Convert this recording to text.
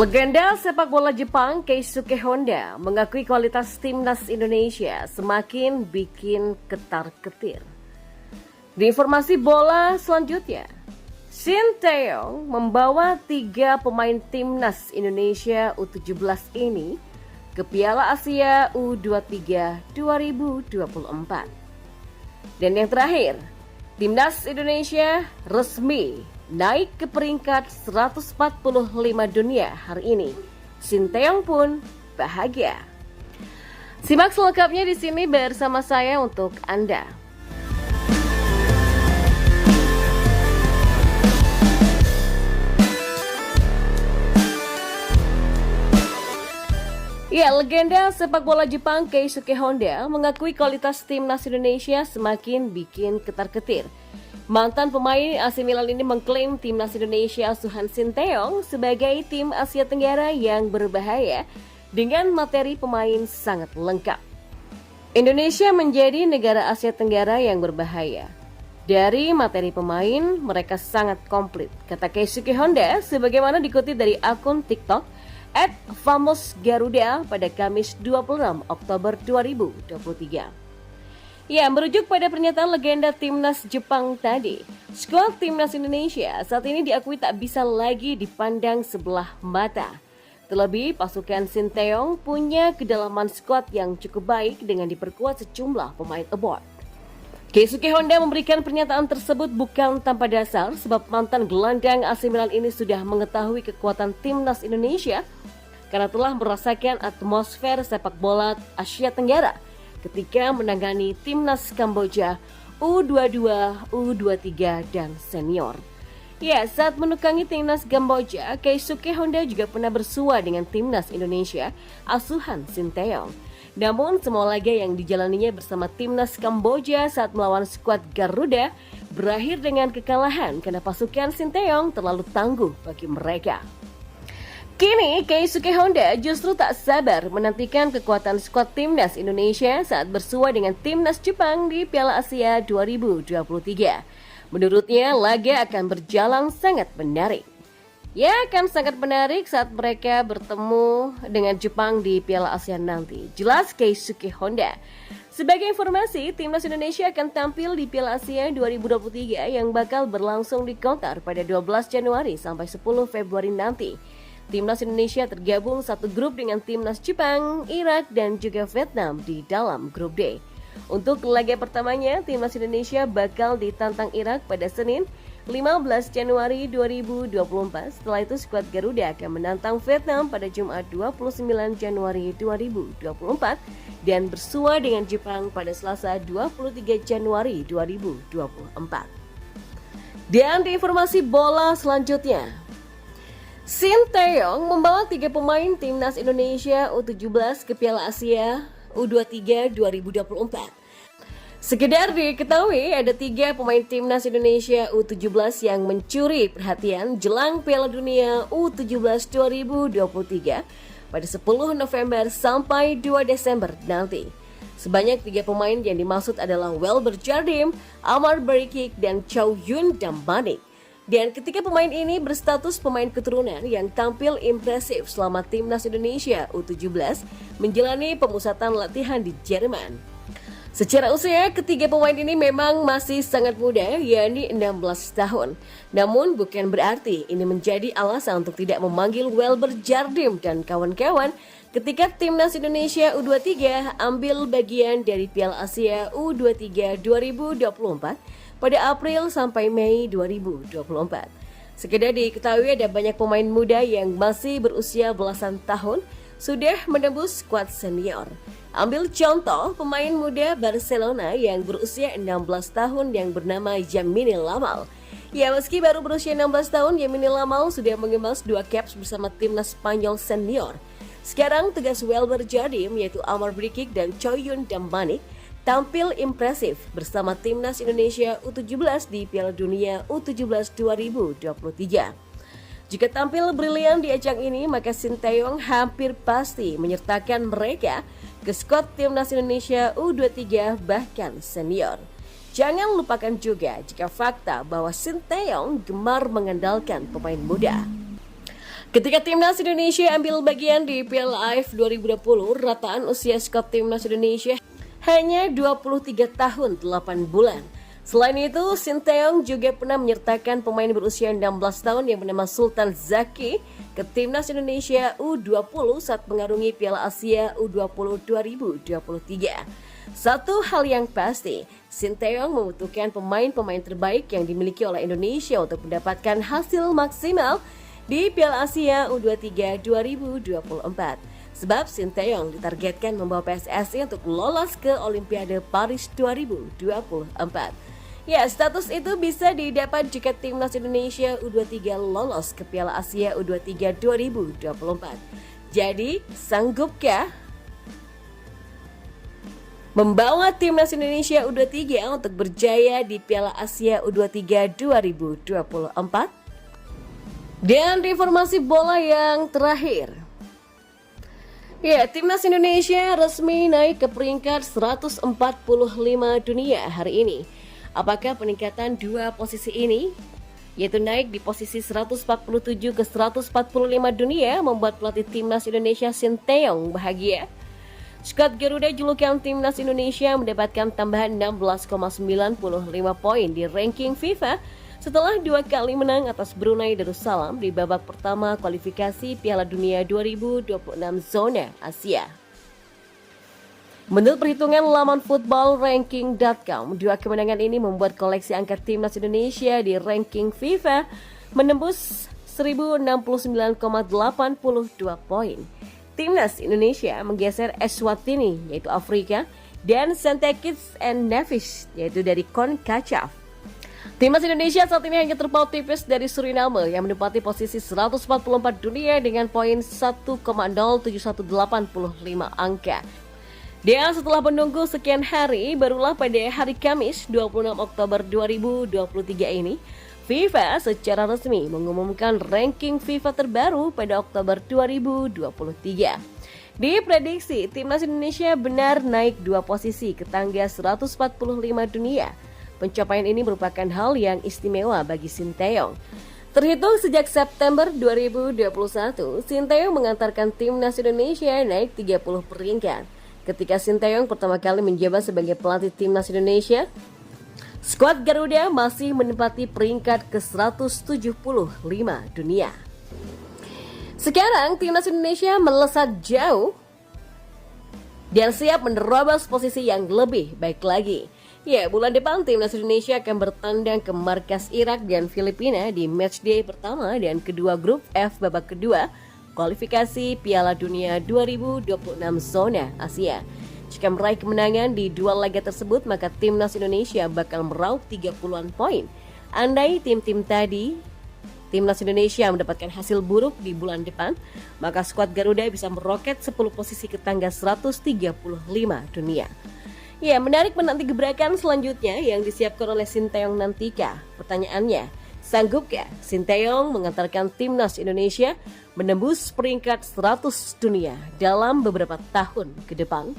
Legenda sepak bola Jepang Keisuke Honda mengakui kualitas timnas Indonesia semakin bikin ketar-ketir. Di informasi bola selanjutnya, Shin Tae-yong membawa 3 pemain timnas Indonesia U17 ini ke Piala Asia U23 2024. Dan yang terakhir, timnas Indonesia resmi naik ke peringkat 145 dunia hari ini. Shin Tae-yong pun bahagia. Simak selengkapnya di sini bersama saya untuk Anda. Ya, legenda sepak bola Jepang Keisuke Honda mengakui kualitas timnas Indonesia semakin bikin ketar-ketir. Mantan pemain AC Milan ini mengklaim timnas Indonesia asuhan Shin Tae-yong sebagai tim Asia Tenggara yang berbahaya dengan materi pemain sangat lengkap. Indonesia menjadi negara Asia Tenggara yang berbahaya. Dari materi pemain, mereka sangat komplit, kata Keisuke Honda sebagaimana dikutip dari akun TikTok @famosgaruda pada Kamis 26 Oktober 2023. Ya, merujuk pada pernyataan legenda timnas Jepang tadi, skuad timnas Indonesia saat ini diakui tak bisa lagi dipandang sebelah mata. Terlebih, pasukan Shin Tae-yong punya kedalaman skuad yang cukup baik dengan diperkuat sejumlah pemain abroad. Keisuke Honda memberikan pernyataan tersebut bukan tanpa dasar sebab mantan gelandang AC Milan ini sudah mengetahui kekuatan timnas Indonesia karena telah merasakan atmosfer sepak bola Asia Tenggara ketika menangani timnas Kamboja U22, U23, dan senior. Ya, saat menukangi timnas Kamboja, Keisuke Honda juga pernah bersua dengan timnas Indonesia asuhan Shin Tae-yong. Namun semua laga yang dijalaninya bersama timnas Kamboja saat melawan skuad Garuda berakhir dengan kekalahan karena pasukan Shin Tae-yong terlalu tangguh bagi mereka. Kini Keisuke Honda justru tak sabar menantikan kekuatan skuad timnas Indonesia saat bersua dengan timnas Jepang di Piala Asia 2023. Menurutnya laga akan berjalan sangat menarik. Ya, akan sangat menarik saat mereka bertemu dengan Jepang di Piala Asia nanti. Jelas Keisuke Honda. Sebagai informasi, timnas Indonesia akan tampil di Piala Asia 2023 yang bakal berlangsung di Qatar pada 12 Januari sampai 10 Februari nanti. Timnas Indonesia tergabung satu grup dengan timnas Jepang, Irak, dan juga Vietnam di dalam grup D. Untuk laga pertamanya, timnas Indonesia bakal ditantang Irak pada Senin 15 Januari 2024. Setelah itu skuad Garuda akan menantang Vietnam pada Jumat 29 Januari 2024 dan bersua dengan Jepang pada Selasa 23 Januari 2024. Dan di informasi bola selanjutnya, Shin Tae-yong membawa 3 pemain timnas Indonesia U17 ke Piala Asia U23 2024. Sekedar diketahui ada 3 pemain timnas Indonesia U17 yang mencuri perhatian jelang Piala Dunia U17 2023 pada 10 November sampai 2 Desember nanti. Sebanyak 3 pemain yang dimaksud adalah Welber Jardim, Amar Barikik, dan Chow Yun Damanik. Dan ketiga pemain ini berstatus pemain keturunan yang tampil impresif selama timnas Indonesia U17 menjalani pemusatan latihan di Jerman. Secara usia, ketiga pemain ini memang masih sangat muda, yakni 16 tahun. Namun bukan berarti ini menjadi alasan untuk tidak memanggil Welber Jardim dan kawan-kawan ketika timnas Indonesia U23 ambil bagian dari Piala Asia U23 2024 pada April sampai Mei 2024. Sekedar diketahui ada banyak pemain muda yang masih berusia belasan tahun sudah menembus skuad senior. Ambil contoh pemain muda Barcelona yang berusia 16 tahun yang bernama Yamini Lamal. Ya, meski baru berusia 16 tahun, Yamini Lamal sudah mengemas 2 caps bersama timnas Spanyol senior. Sekarang tugas Welber Jardim yaitu Amar Barikik dan Chow Yun Damanik tampil impresif bersama timnas Indonesia U17 di Piala Dunia U17 2023. Jika tampil brilian di ajang ini, maka Shin Tae-yong hampir pasti menyertakan mereka ke skuad timnas Indonesia U23 bahkan senior. Jangan lupakan juga jika fakta bahwa Shin Tae-yong gemar mengandalkan pemain muda. Ketika Timnas Indonesia ambil bagian di Piala AFF 2020, rataan usia skuad Timnas Indonesia hanya 23 tahun 8 bulan. Selain itu, Sinteyong juga pernah menyertakan pemain berusia 16 tahun yang bernama Sultan Zaki ke Timnas Indonesia U20 saat mengarungi Piala Asia U20 2023. Satu hal yang pasti, Sinteyong membutuhkan pemain-pemain terbaik yang dimiliki oleh Indonesia untuk mendapatkan hasil maksimal di Piala Asia U23 2024. Sebab Sinteyong ditargetkan membawa PSSI untuk lolos ke Olimpiade Paris 2024. Ya, status itu bisa didapat jika Timnas Indonesia U23 lolos ke Piala Asia U23 2024. Jadi, sanggupkah membawa Timnas Indonesia U23 untuk berjaya di Piala Asia U23 2024? Dan informasi bola yang terakhir. Ya, Timnas Indonesia resmi naik ke peringkat 145 dunia hari ini. Apakah peningkatan dua posisi ini, yaitu naik di posisi 147 ke 145 dunia, membuat pelatih Timnas Indonesia Sinteyong bahagia? Skuad Garuda julukan Timnas Indonesia mendapatkan tambahan 16,95 poin di ranking FIFA setelah 2 kali menang atas Brunei Darussalam di babak pertama kualifikasi Piala Dunia 2026 zona Asia. Menurut perhitungan laman footballranking.com, 2 kemenangan ini membuat koleksi angka Timnas Indonesia di ranking FIFA menembus 1069,82 poin. Timnas Indonesia menggeser Eswatini yaitu Afrika dan St. Kitts and Nevis yaitu dari CONCACAF. Timnas Indonesia saat ini hanya terpaut tipis dari Suriname yang menempati posisi 144 dunia dengan poin 1,07185 angka. Dan setelah menunggu sekian hari, barulah pada hari Kamis 26 Oktober 2023 ini, FIFA secara resmi mengumumkan ranking FIFA terbaru pada Oktober 2023. Diprediksi, Timnas Indonesia benar naik 2 posisi ke tangga 145 dunia. Pencapaian ini merupakan hal yang istimewa bagi Sinteyong. Terhitung sejak September 2021, Sinteyong mengantarkan Timnas Indonesia naik 30 peringkat. Ketika Sinteyong pertama kali menjabat sebagai pelatih Timnas Indonesia, skuad Garuda masih menempati peringkat ke-175 dunia. Sekarang Timnas Indonesia melesat jauh dan siap menerobos posisi yang lebih baik lagi. Ya, bulan depan Timnas Indonesia akan bertandang ke markas Irak dan Filipina di matchday pertama dan kedua grup F babak kedua kualifikasi Piala Dunia 2026 zona Asia. Jika meraih kemenangan di 2 laga tersebut, maka Timnas Indonesia bakal meraup 30-an poin. Andai tim-tim tadi, Timnas Indonesia mendapatkan hasil buruk di bulan depan, maka skuad Garuda bisa meroket 10 posisi ke tangga 135 dunia. Ya, menarik menanti gebrakan selanjutnya yang disiapkan oleh Sinteyong nantika. Pertanyaannya, sanggupkah Sinteyong mengantarkan Timnas Indonesia menembus peringkat 100 dunia dalam beberapa tahun ke depan?